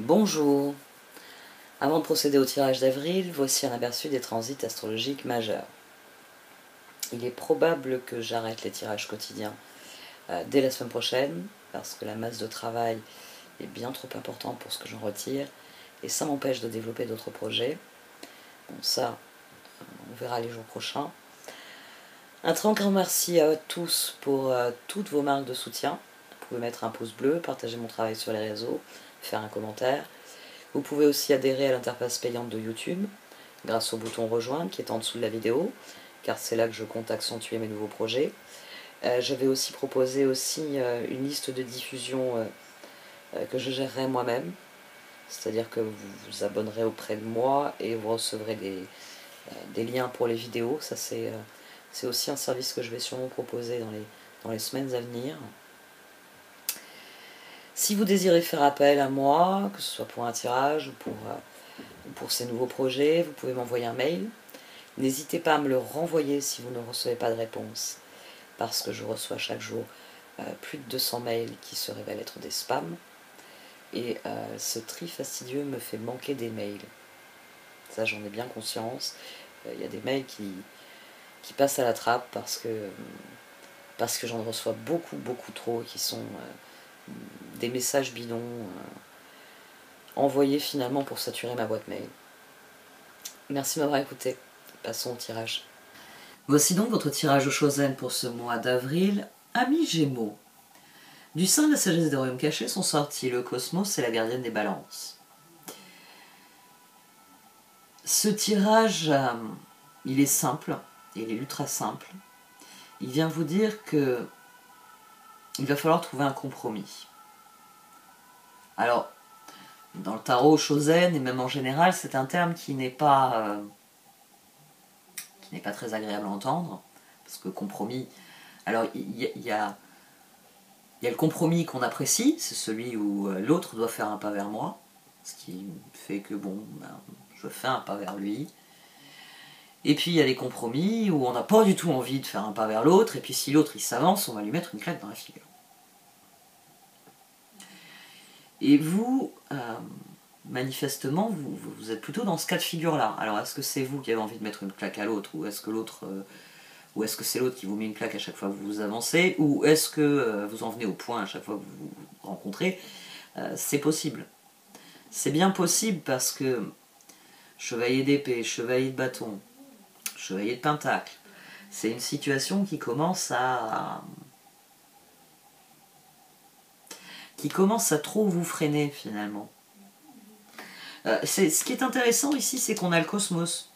Bonjour. Avant de procéder au tirage d'avril, voici un aperçu des transits astrologiques majeurs. Il est probable que j'arrête les tirages quotidiens dès la semaine prochaine, parce que la masse de travail est bien trop importante pour ce que j'en retire, et ça m'empêche de développer d'autres projets. Bon, ça, on verra les jours prochains. Un très grand merci à tous pour toutes vos marques de soutien. Vous pouvez mettre un pouce bleu, partager mon travail sur les réseaux, faire un commentaire. Vous pouvez aussi adhérer à l'interface payante de YouTube grâce au bouton rejoindre qui est en dessous de la vidéo, car c'est là que je compte accentuer mes nouveaux projets. Je vais aussi proposer une liste de diffusion que je gérerai moi-même, c'est-à-dire que vous vous abonnerez auprès de moi et vous recevrez des liens pour les vidéos. Ça c'est aussi un service que je vais sûrement proposer dans les semaines à venir. Si vous désirez faire appel à moi, que ce soit pour un tirage ou pour ces nouveaux projets, vous pouvez m'envoyer un mail. N'hésitez pas à me le renvoyer si vous ne recevez pas de réponse, parce que je reçois chaque jour plus de 200 mails qui se révèlent être des spams. Et ce tri fastidieux me fait manquer des mails. Ça, j'en ai bien conscience. Il y a des mails qui passent à la trappe parce que j'en reçois beaucoup trop, qui sont des messages bidons envoyés finalement pour saturer ma boîte mail. Merci de m'avoir écouté. Passons au tirage. Voici donc votre tirage au Chosen pour ce mois d'avril. Amis Gémeaux. Du sein de la sagesse des royaumes cachés sont sortis le cosmos et la gardienne des balances. Ce tirage, il est simple, il est ultra simple. Il vient vous dire que il va falloir trouver un compromis. Alors, dans le tarot Chosen et même en général, c'est un terme qui n'est pas très agréable à entendre, parce que compromis. Alors, il y a le compromis qu'on apprécie, c'est celui où l'autre doit faire un pas vers moi, ce qui fait que je fais un pas vers lui. Et puis il y a les compromis où on n'a pas du tout envie de faire un pas vers l'autre, et puis si l'autre il s'avance, on va lui mettre une claque dans la figure. Et vous, manifestement, vous êtes plutôt dans ce cas de figure-là. Alors est-ce que c'est vous qui avez envie de mettre une claque à l'autre, ou est-ce que c'est l'autre qui vous met une claque à chaque fois que vous avancez, ou est-ce que vous en venez au point à chaque fois que vous vous rencontrez? C'est possible. C'est bien possible parce que chevalier d'épée, chevalier de bâton, chevalier de pentacle, c'est une situation qui commence à trop vous freiner finalement. Ce qui est intéressant ici, c'est qu'on a le cosmos.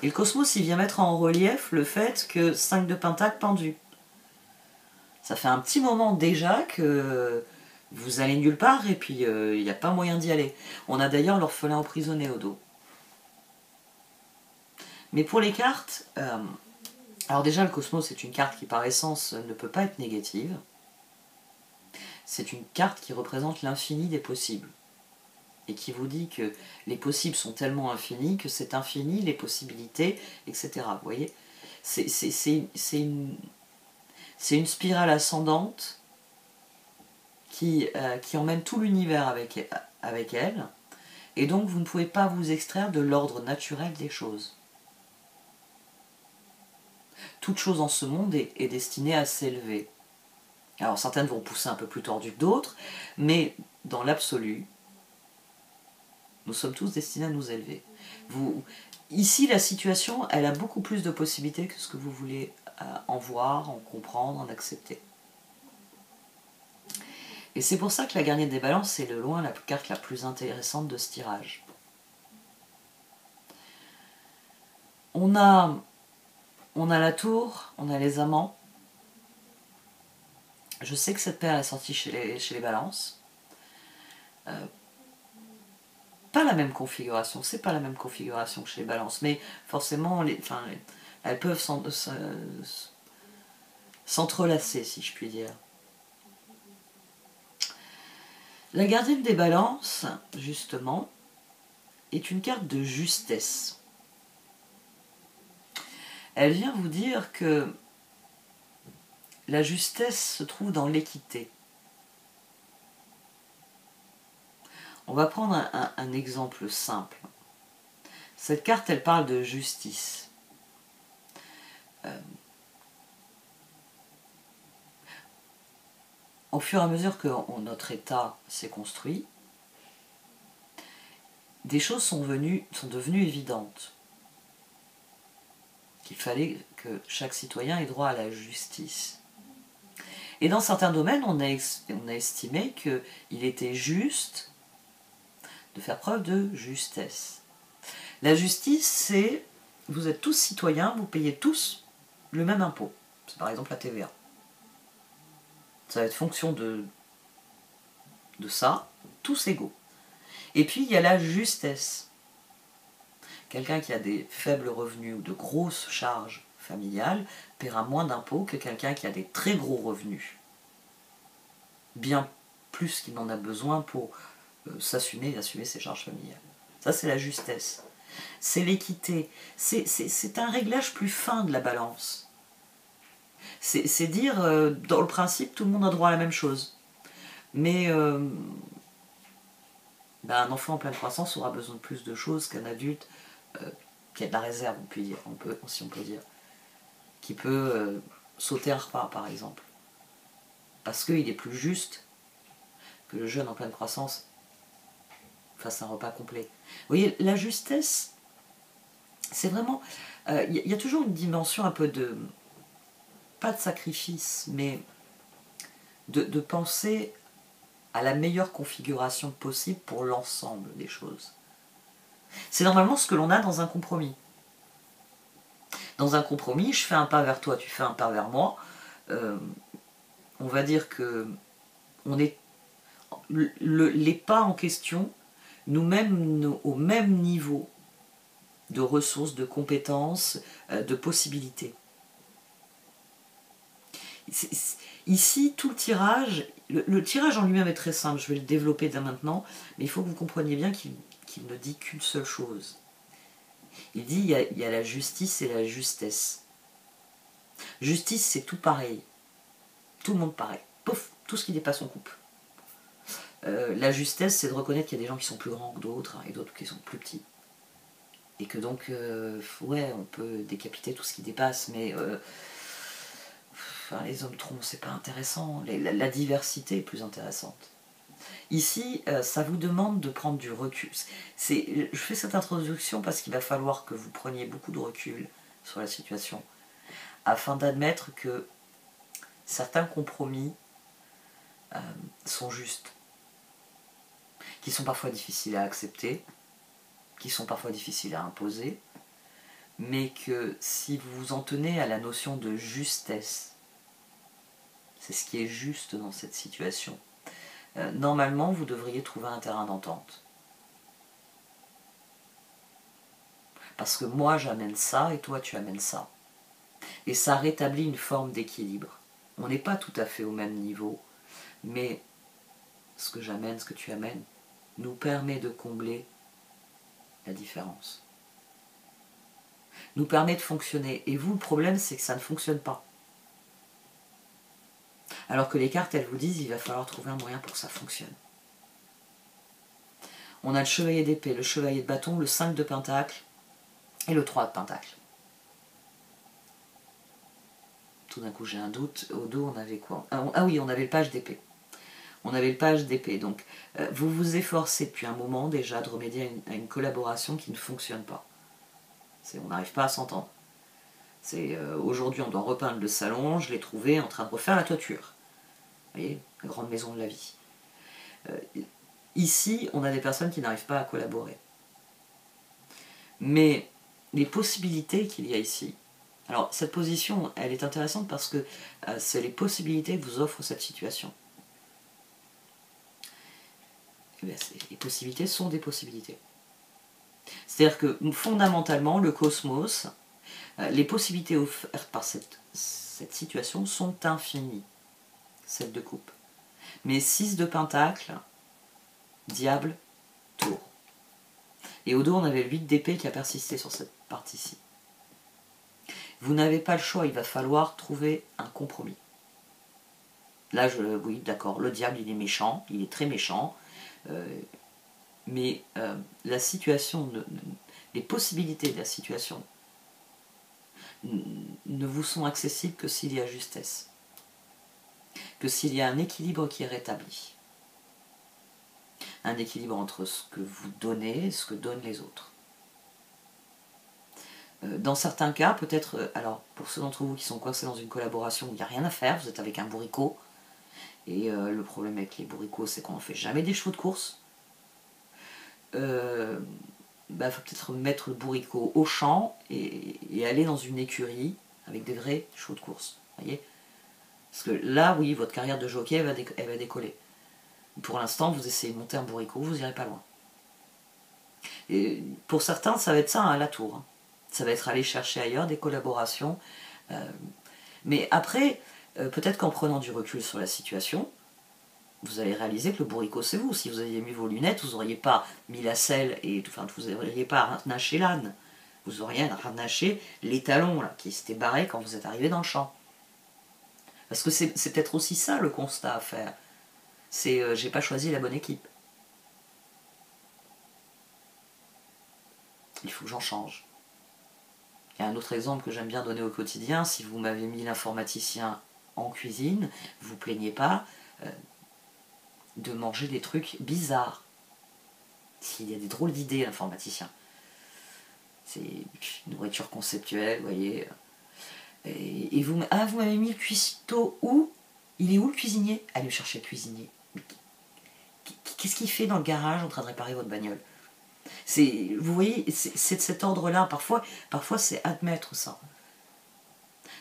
Et le cosmos, il vient mettre en relief le fait que 5 de pentacle pendu. Ça fait un petit moment déjà que vous allez nulle part et puis il n'y a pas moyen d'y aller. On a d'ailleurs l'orphelin emprisonné au dos. Mais pour les cartes, alors déjà le cosmos c'est une carte qui par essence ne peut pas être négative. C'est une carte qui représente l'infini des possibles. Et qui vous dit que les possibles sont tellement infinis que c'est infini, les possibilités, etc. Vous voyez, c'est une spirale ascendante qui emmène tout l'univers avec elle, et donc vous ne pouvez pas vous extraire de l'ordre naturel des choses. Toute chose en ce monde est destinée à s'élever. Alors certaines vont pousser un peu plus tordues que d'autres, mais dans l'absolu, nous sommes tous destinés à nous élever. Ici, la situation, elle a beaucoup plus de possibilités que ce que vous voulez en voir, en comprendre, en accepter. Et c'est pour ça que la gardienne des balances, c'est de loin la carte la plus intéressante de ce tirage. On a la tour, on a les amants. Je sais que cette paire est sortie chez les balances. Pas la même configuration, c'est pas la même configuration que chez les balances, mais forcément, elles peuvent s'entrelacer, si je puis dire. La gardienne des balances, justement, est une carte de justesse. Elle vient vous dire que la justesse se trouve dans l'équité. On va prendre un exemple simple. Cette carte, elle parle de justice. Au fur et à mesure que notre état s'est construit, des choses sont devenues évidentes. Qu'il fallait que chaque citoyen ait droit à la justice. Et dans certains domaines, on a estimé qu'il était juste de faire preuve de justesse. La justice, c'est, vous êtes tous citoyens, vous payez tous le même impôt. C'est par exemple la TVA. Ça va être fonction de ça, tous égaux. Et puis il y a la justesse. Quelqu'un qui a des faibles revenus ou de grosses charges familiales paiera moins d'impôts que quelqu'un qui a des très gros revenus. Bien plus qu'il n'en a besoin pour s'assumer et assumer ses charges familiales. Ça, c'est la justesse. C'est l'équité. C'est un réglage plus fin de la balance. C'est dire, dans le principe, tout le monde a droit à la même chose. Mais un enfant en pleine croissance aura besoin de plus de choses qu'un adulte qui a de la réserve, si on peut dire. Qui peut sauter un repas, par exemple. Parce qu'il est plus juste que le jeune en pleine croissance fasse un repas complet. Vous voyez, la justesse, c'est vraiment... y a toujours une dimension un peu de... pas de sacrifice, mais de penser à la meilleure configuration possible pour l'ensemble des choses. C'est normalement ce que l'on a dans un compromis. Dans un compromis, je fais un pas vers toi, tu fais un pas vers moi. On va dire que les pas en question nous mènent au même niveau de ressources, de compétences, de possibilités. Ici, tout le tirage, le tirage en lui-même est très simple, je vais le développer dès maintenant, mais il faut que vous compreniez bien qu'il ne dit qu'une seule chose. Il dit il y a la justice et la justesse. Justice, c'est tout pareil. Tout le monde pareil. Pouf, tout ce qui dépasse, on coupe. La justesse, c'est de reconnaître qu'il y a des gens qui sont plus grands que d'autres, et d'autres qui sont plus petits. Et que donc, ouais, on peut décapiter tout ce qui dépasse, mais les hommes troncs, c'est pas intéressant. La diversité est plus intéressante. Ici, ça vous demande de prendre du recul. Je fais cette introduction parce qu'il va falloir que vous preniez beaucoup de recul sur la situation, afin d'admettre que certains compromis sont justes, qui sont parfois difficiles à accepter, qui sont parfois difficiles à imposer, mais que si vous vous en tenez à la notion de justesse, c'est ce qui est juste dans cette situation, normalement vous devriez trouver un terrain d'entente. Parce que moi j'amène ça et toi tu amènes ça. Et ça rétablit une forme d'équilibre. On n'est pas tout à fait au même niveau, mais ce que j'amène, ce que tu amènes, nous permet de combler la différence. Nous permet de fonctionner. Et vous, le problème, c'est que ça ne fonctionne pas. Alors que les cartes, elles vous disent il va falloir trouver un moyen pour que ça fonctionne. On a le chevalier d'épée, le chevalier de bâton, le 5 de pentacle et le 3 de pentacle. Tout d'un coup, j'ai un doute. Au dos, on avait quoi? Ah oui, on avait le page d'épée. On avait le page d'épée. Donc, vous vous efforcez depuis un moment déjà de remédier à une collaboration qui ne fonctionne pas. On n'arrive pas à s'entendre. Aujourd'hui, on doit repeindre le salon. Je l'ai trouvé en train de refaire la toiture. Vous voyez, la grande maison de la vie. Ici, on a des personnes qui n'arrivent pas à collaborer. Mais les possibilités qu'il y a ici... Alors, cette position, elle est intéressante parce que c'est les possibilités que vous offre cette situation. Et bien, les possibilités sont des possibilités. C'est-à-dire que, fondamentalement, le cosmos, les possibilités offertes par cette situation sont infinies. 7 de coupe. Mais 6 de pentacle, diable, tour. Et au dos, on avait le 8 d'épée qui a persisté sur cette partie-ci. Vous n'avez pas le choix, il va falloir trouver un compromis. Là, oui, d'accord, le diable, il est méchant, il est très méchant. mais la situation, les possibilités de la situation ne vous sont accessibles que s'il y a justesse, que s'il y a un équilibre qui est rétabli. Un équilibre entre ce que vous donnez et ce que donnent les autres. Dans certains cas, peut-être, alors pour ceux d'entre vous qui sont coincés dans une collaboration où il n'y a rien à faire, vous êtes avec un bourricot, et le problème avec les bourricots, c'est qu'on ne fait jamais des chevaux de course. Faut peut-être mettre le bourricot au champ et aller dans une écurie avec des vrais chevaux de course. Voyez, parce que là, oui, votre carrière de jockey, elle va décoller. Pour l'instant, vous essayez de monter un bourricot, vous n'irez pas loin. Et pour certains, ça va être ça, hein, la tour. Ça va être aller chercher ailleurs des collaborations. Mais après, peut-être qu'en prenant du recul sur la situation, vous allez réaliser que le bourricot, c'est vous. Si vous aviez mis vos lunettes, vous n'auriez pas mis la selle et enfin, vous n'auriez pas harnaché l'âne. Vous auriez harnaché les talons là, qui s'étaient barrés quand vous êtes arrivé dans le champ. Parce que c'est peut-être aussi ça le constat à faire. C'est j'ai pas choisi la bonne équipe. Il faut que j'en change. Il y a un autre exemple que j'aime bien donner au quotidien. Si vous m'avez mis l'informaticien en cuisine, vous ne plaignez pas de manger des trucs bizarres. S'il y a des drôles d'idées, l'informaticien. C'est une nourriture conceptuelle, vous voyez. Et vous m'avez mis le cuistot où? Il est où le cuisinier? Allez me chercher le cuisinier. Qu'est-ce qu'il fait dans le garage en train de réparer votre bagnole? Vous voyez, c'est de cet ordre-là. Parfois c'est admettre ça.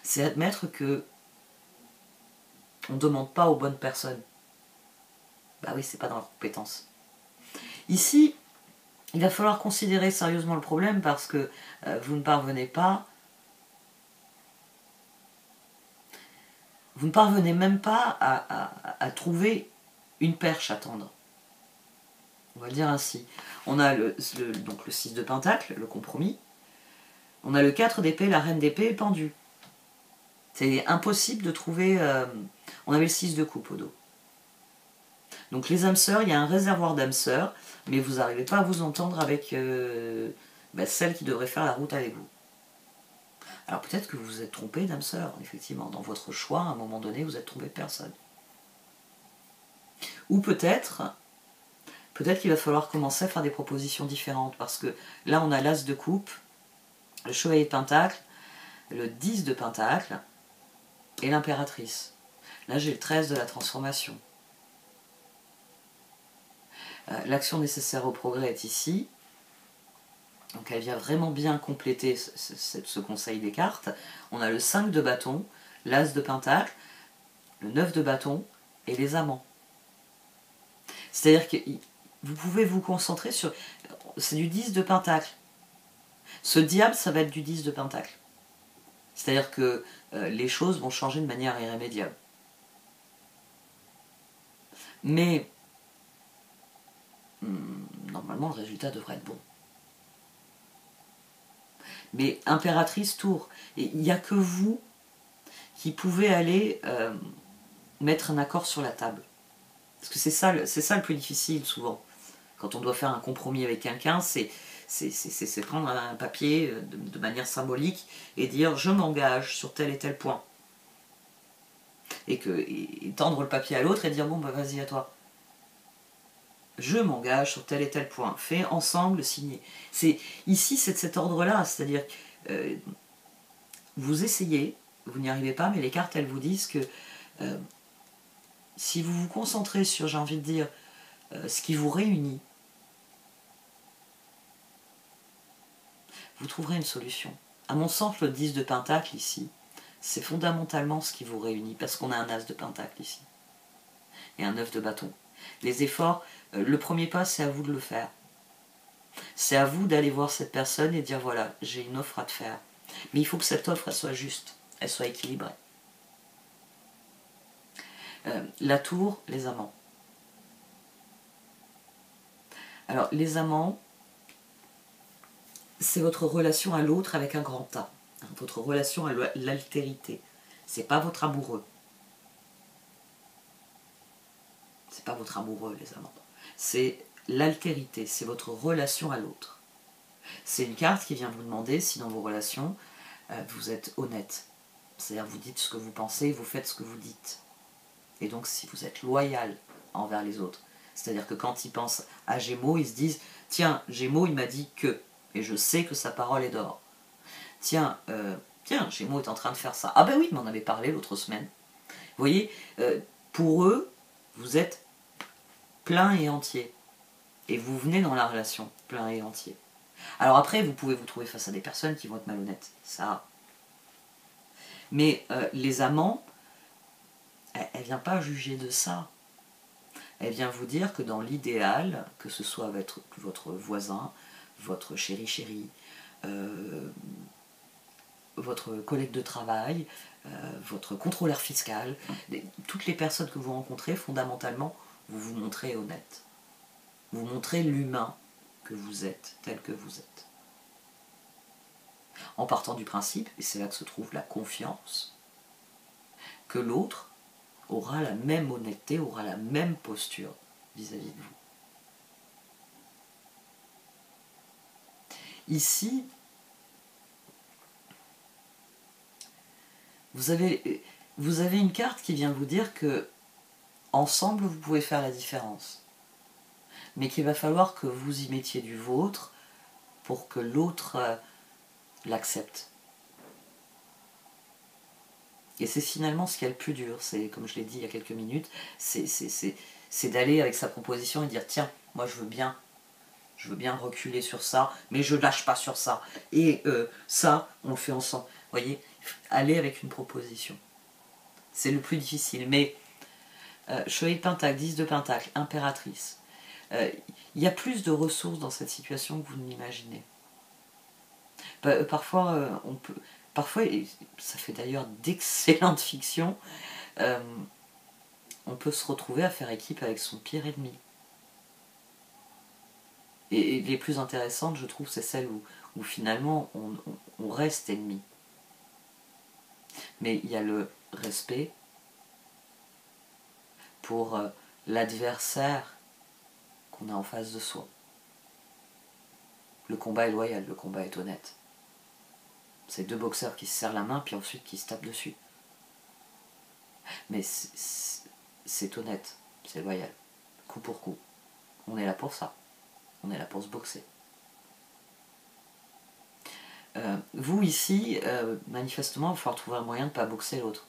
C'est admettre que on ne demande pas aux bonnes personnes. Bah oui, c'est pas dans leurs compétences. Ici, il va falloir considérer sérieusement le problème parce que vous ne parvenez même pas à trouver une perche à tendre. On va le dire ainsi. On a donc le 6 de pentacle, le compromis. On a le 4 d'épée, la reine d'épée pendue. C'est impossible de trouver... on avait le 6 de coupe au dos. Donc les âmes sœurs, il y a un réservoir d'âmes sœurs, mais vous n'arrivez pas à vous entendre avec celle qui devrait faire la route avec vous. Alors peut-être que vous vous êtes trompé d'âme sœur, effectivement. Dans votre choix, à un moment donné, vous êtes trompé de personne. Ou peut-être qu'il va falloir commencer à faire des propositions différentes, parce que là, on a l'as de coupe, le chevalier de pentacle, le 10 de pentacle, et l'impératrice. Là, j'ai le 13 de la transformation. L'action nécessaire au progrès est ici. Donc elle vient vraiment bien compléter ce conseil des cartes. On a le 5 de bâton, l'as de pentacle, le 9 de bâton et les amants. C'est-à-dire que vous pouvez vous concentrer sur... C'est du 10 de pentacle. Ce diable, ça va être du 10 de pentacle. C'est-à-dire que les choses vont changer de manière irrémédiable. Mais normalement, le résultat devrait être bon. Mais impératrice, tour. Et il n'y a que vous qui pouvez aller mettre un accord sur la table. Parce que c'est ça le plus difficile souvent. Quand on doit faire un compromis avec quelqu'un, c'est prendre un papier de manière symbolique et dire je m'engage sur tel et tel point. Et tendre le papier à l'autre et dire bon bah vas-y à toi. Je m'engage sur tel et tel point. Fait ensemble, signer. Ici, c'est de cet ordre-là. C'est-à-dire vous essayez, vous n'y arrivez pas, mais les cartes, elles vous disent que si vous vous concentrez sur, j'ai envie de dire, ce qui vous réunit, vous trouverez une solution. À mon sens, le 10 de pentacle ici, c'est fondamentalement ce qui vous réunit, parce qu'on a un as de pentacle ici, et un 9 de bâton. Les efforts, le premier pas, c'est à vous de le faire. C'est à vous d'aller voir cette personne et dire voilà, j'ai une offre à te faire. Mais il faut que cette offre, elle soit juste, elle soit équilibrée. La tour, les amants. Alors, les amants, c'est votre relation à l'autre avec un grand A. Votre relation à l'altérité. C'est pas votre amoureux. C'est pas votre amoureux, les amants. C'est l'altérité, c'est votre relation à l'autre. C'est une carte qui vient vous demander si dans vos relations, vous êtes honnête. C'est-à-dire vous dites ce que vous pensez, vous faites ce que vous dites. Et donc si vous êtes loyal envers les autres. C'est-à-dire que quand ils pensent à Gémeaux, ils se disent « Tiens, Gémeaux, il m'a dit que, et je sais que sa parole est d'or. Tiens, Gémeaux est en train de faire ça. Ah ben oui, il m'en avait parlé l'autre semaine. » Vous voyez, pour eux, vous êtes plein et entier. Et vous venez dans la relation plein et entier. Alors après, vous pouvez vous trouver face à des personnes qui vont être malhonnêtes. Ça. Mais les amants, elle ne vient pas juger de ça. Elle vient vous dire que dans l'idéal, que ce soit votre voisin, votre chéri, votre collègue de travail, votre contrôleur fiscal, toutes les personnes que vous rencontrez, fondamentalement, vous vous montrez honnête. Vous montrez l'humain que vous êtes, tel que vous êtes. En partant du principe, et c'est là que se trouve la confiance, que l'autre aura la même honnêteté, aura la même posture vis-à-vis de vous. Ici, vous avez une carte qui vient vous dire que ensemble vous pouvez faire la différence, mais qu'il va falloir que vous y mettiez du vôtre pour que l'autre l'accepte. Et c'est finalement ce qu'il y a le plus dur, c'est, comme je l'ai dit il y a quelques minutes, c'est d'aller avec sa proposition et dire tiens, moi je veux bien reculer sur ça, mais je lâche pas sur ça. Et ça, on le fait ensemble. Vous voyez, aller avec une proposition. C'est le plus difficile. Mais Chevalier de Pentacle, 10 de Pentacle, Impératrice. Il y a plus de ressources dans cette situation que vous ne l'imaginez. Parfois, parfois, et ça fait d'ailleurs d'excellentes fictions, on peut se retrouver à faire équipe avec son pire ennemi. Et les plus intéressantes, je trouve, c'est celles où finalement on reste ennemi. Mais il y a le respect pour l'adversaire qu'on a en face de soi. Le combat est loyal, le combat est honnête. C'est deux boxeurs qui se serrent la main, puis ensuite qui se tapent dessus. Mais c'est honnête, c'est loyal, coup pour coup. On est là pour ça. On est là pour se boxer. Vous ici, manifestement, il va falloir trouver un moyen de ne pas boxer l'autre.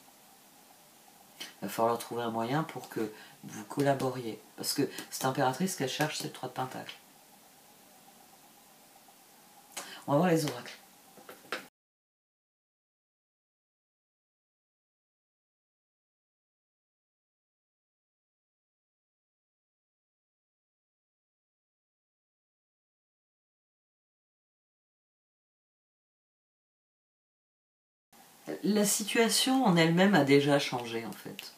Il va falloir trouver un moyen pour que vous collaboriez. Parce que cette impératrice, ce qu'elle cherche, c'est le 3 de Pentacle. On va voir les oracles. La situation en elle-même a déjà changé en fait.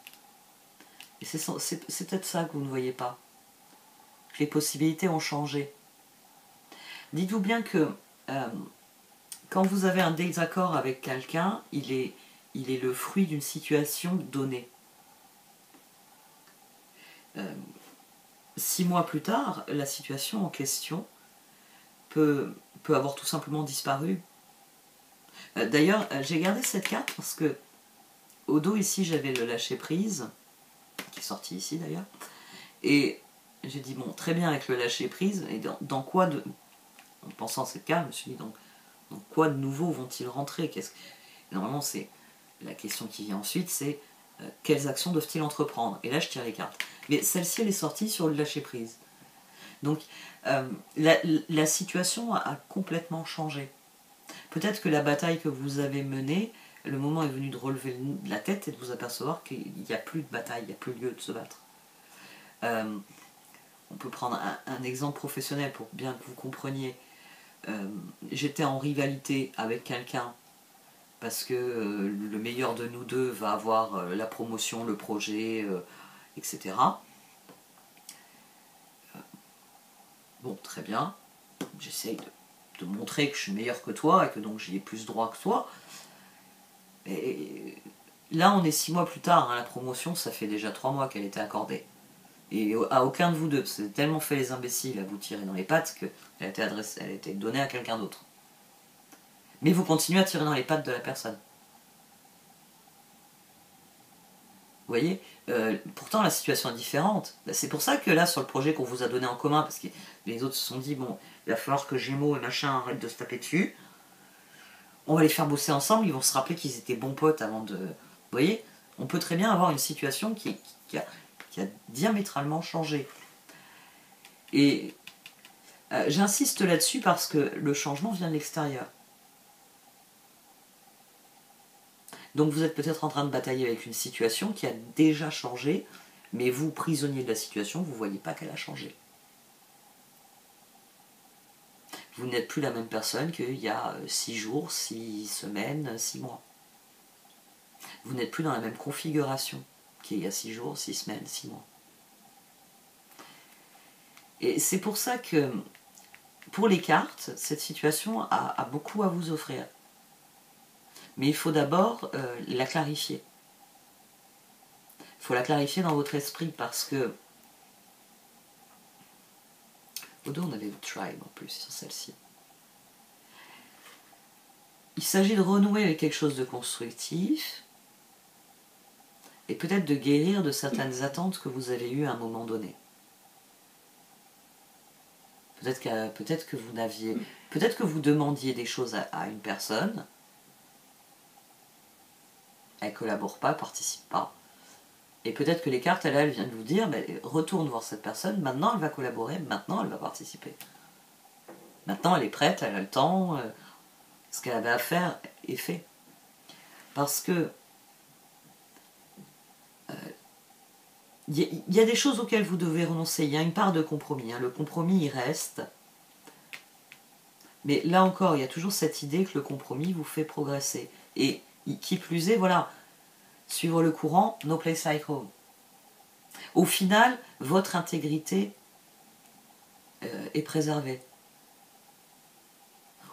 Et c'est peut-être ça que vous ne voyez pas. Que les possibilités ont changé. Dites-vous bien que quand vous avez un désaccord avec quelqu'un, il est le fruit d'une situation donnée. 6 mois plus tard, la situation en question peut avoir tout simplement disparu. D'ailleurs, j'ai gardé cette carte parce que au dos ici j'avais le lâcher prise, qui est sorti ici d'ailleurs, et j'ai dit bon, très bien avec le lâcher prise, et dans quoi de... En pensant à cette carte, je me suis dit dans quoi de nouveau vont-ils rentrer? Normalement, c'est la question qui vient ensuite, c'est quelles actions doivent-ils entreprendre? Et là, je tire les cartes. Mais celle-ci, elle est sortie sur le lâcher prise. Donc, la situation a complètement changé. Peut-être que la bataille que vous avez menée, le moment est venu de relever la tête et de vous apercevoir qu'il n'y a plus de bataille, il n'y a plus lieu de se battre. On peut prendre un exemple professionnel pour bien que vous compreniez. J'étais en rivalité avec quelqu'un parce que le meilleur de nous deux va avoir la promotion, le projet, etc. Bon, très bien. J'essaye de montrer que je suis meilleur que toi et que donc j'y ai plus droit que toi. Et là, on est 6 mois plus tard. Hein, la promotion, ça fait déjà 3 mois qu'elle était accordée. Et à aucun de vous deux, parce que vous avez tellement fait les imbéciles à vous tirer dans les pattes qu'elle a été adressée, elle a été donnée à quelqu'un d'autre. Mais vous continuez à tirer dans les pattes de la personne. Vous voyez, pourtant la situation est différente. C'est pour ça que là, sur le projet qu'on vous a donné en commun, parce que les autres se sont dit, bon, il va falloir que Gémeaux et machin arrêtent de se taper dessus, on va les faire bosser ensemble, ils vont se rappeler qu'ils étaient bons potes avant de... Vous voyez, on peut très bien avoir une situation qui a diamétralement changé. Et j'insiste là-dessus parce que le changement vient de l'extérieur. Donc vous êtes peut-être en train de batailler avec une situation qui a déjà changé, mais vous, prisonnier de la situation, vous ne voyez pas qu'elle a changé. Vous n'êtes plus la même personne qu'il y a 6 jours, 6 semaines, 6 mois. Vous n'êtes plus dans la même configuration qu'il y a 6 jours, 6 semaines, 6 mois. Et c'est pour ça que, pour les cartes, cette situation a beaucoup à vous offrir. Mais il faut d'abord la clarifier. Il faut la clarifier dans votre esprit parce que... Au dos, on avait le tribe en plus sur celle-ci. Il s'agit de renouer avec quelque chose de constructif et peut-être de guérir de certaines attentes que vous avez eues à un moment donné. Peut-être que vous n'aviez... Peut-être que vous demandiez des choses à une personne, elle ne collabore pas, participe pas. Et peut-être que les cartes, elles viennent vous dire, ben, retourne voir cette personne, maintenant elle va collaborer, maintenant elle va participer. Maintenant elle est prête, elle a le temps, ce qu'elle avait à faire est fait. Parce que il y a des choses auxquelles vous devez renoncer, il y a une part de compromis, hein. Le compromis il reste. Mais là encore, il y a toujours cette idée que le compromis vous fait progresser. Et qui plus est, voilà, suivre le courant, no place like home. Au final, votre intégrité est préservée.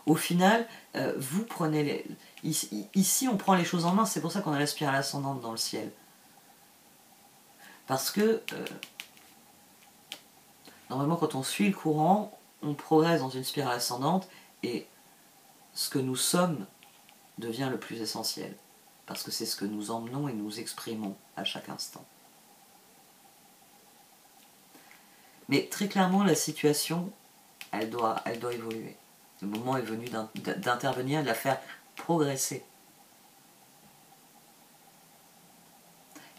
Au final, vous prenez les... Ici, on prend les choses en main, c'est pour ça qu'on a la spirale ascendante dans le ciel. Parce que, normalement, quand on suit le courant, on progresse dans une spirale ascendante, et ce que nous sommes devient le plus essentiel. Parce que c'est ce que nous emmenons et nous exprimons à chaque instant. Mais très clairement, la situation, elle doit évoluer. Le moment est venu d'intervenir, de la faire progresser.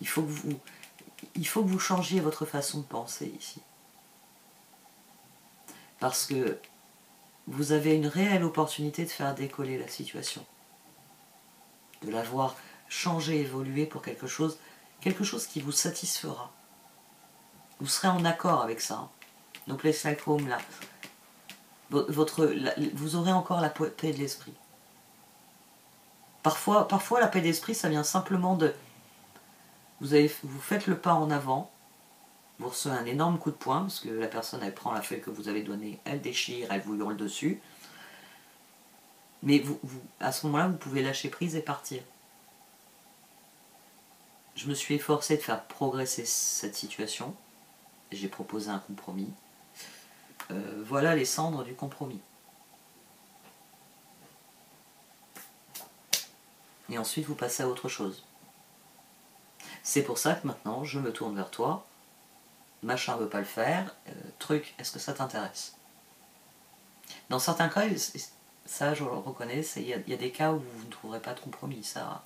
Il faut que vous changiez votre façon de penser ici. Parce que vous avez une réelle opportunité de faire décoller la situation. De la voir changer, évoluer pour quelque chose qui vous satisfera. Vous serez en accord avec ça. No place like home, là. Vous aurez encore la paix de l'esprit. Parfois, la paix d'esprit, ça vient simplement de... Vous faites le pas en avant, vous recevez un énorme coup de poing, parce que la personne, elle prend la feuille que vous avez donnée, elle déchire, elle vous hurle dessus. Mais à ce moment-là, vous pouvez lâcher prise et partir. Je me suis efforcé de faire progresser cette situation. J'ai proposé un compromis. Voilà les cendres du compromis. Et ensuite, vous passez à autre chose. C'est pour ça que maintenant, je me tourne vers toi. Machin veut pas le faire. Truc, est-ce que ça t'intéresse? Dans certains cas, ça je le reconnais, il y a des cas où vous ne trouverez pas de compromis. Ça,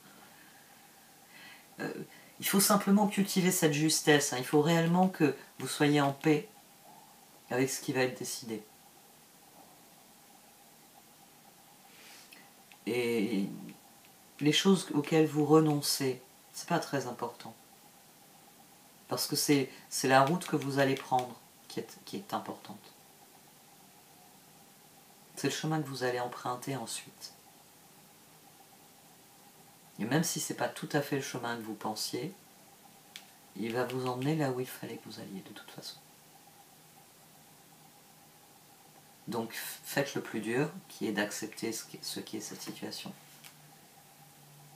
il faut simplement cultiver cette justesse. Hein. Il faut réellement que vous soyez en paix avec ce qui va être décidé. Et les choses auxquelles vous renoncez, c'est pas très important. Parce que c'est la route que vous allez prendre qui est importante. C'est le chemin que vous allez emprunter ensuite. Et même si ce n'est pas tout à fait le chemin que vous pensiez, il va vous emmener là où il fallait que vous alliez de toute façon. Donc faites le plus dur, qui est d'accepter ce qui est cette situation.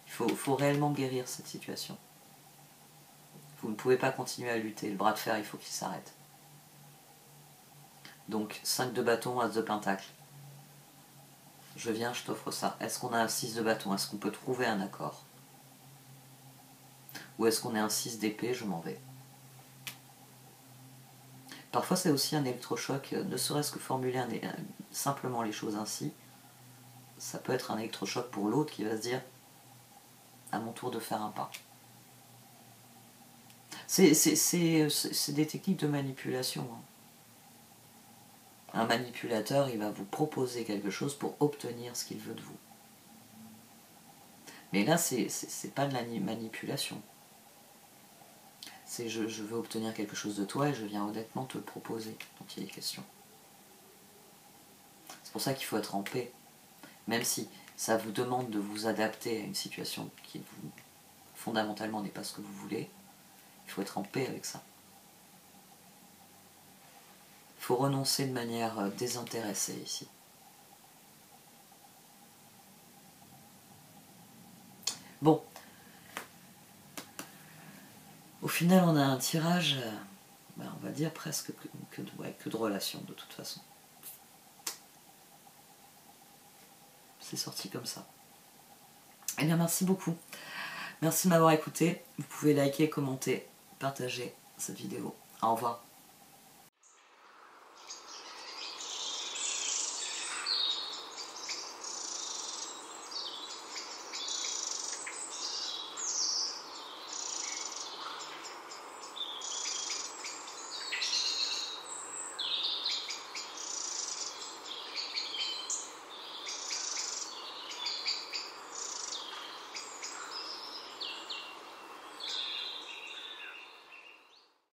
Il faut réellement guérir cette situation. Il Vous ne pouvez pas continuer à lutter. Le bras de fer, il faut qu'il s'arrête. Donc, 5 de bâton, as de pentacle. Je viens, je t'offre ça. Est-ce qu'on a un 6 de bâton? Est-ce qu'on peut trouver un accord? Ou est-ce qu'on est un 6 d'épée? Je m'en vais. Parfois, c'est aussi un électrochoc, ne serait-ce que formuler simplement les choses ainsi. Ça peut être un électrochoc pour l'autre qui va se dire « à mon tour de faire un pas ». C'est des techniques de manipulation. Hein. Un manipulateur, il va vous proposer quelque chose pour obtenir ce qu'il veut de vous. Mais là, c'est pas de la manipulation. C'est je veux obtenir quelque chose de toi et je viens honnêtement te le proposer dont il est question. C'est pour ça qu'il faut être en paix. Même si ça vous demande de vous adapter à une situation qui fondamentalement n'est pas ce que vous voulez, il faut être en paix avec ça. Il faut renoncer de manière désintéressée ici. Bon. Au final, on a un tirage, on va dire presque que de relations de toute façon. C'est sorti comme ça. Eh bien, merci beaucoup. Merci de m'avoir écouté. Vous pouvez liker, commenter, partager cette vidéo. Au revoir.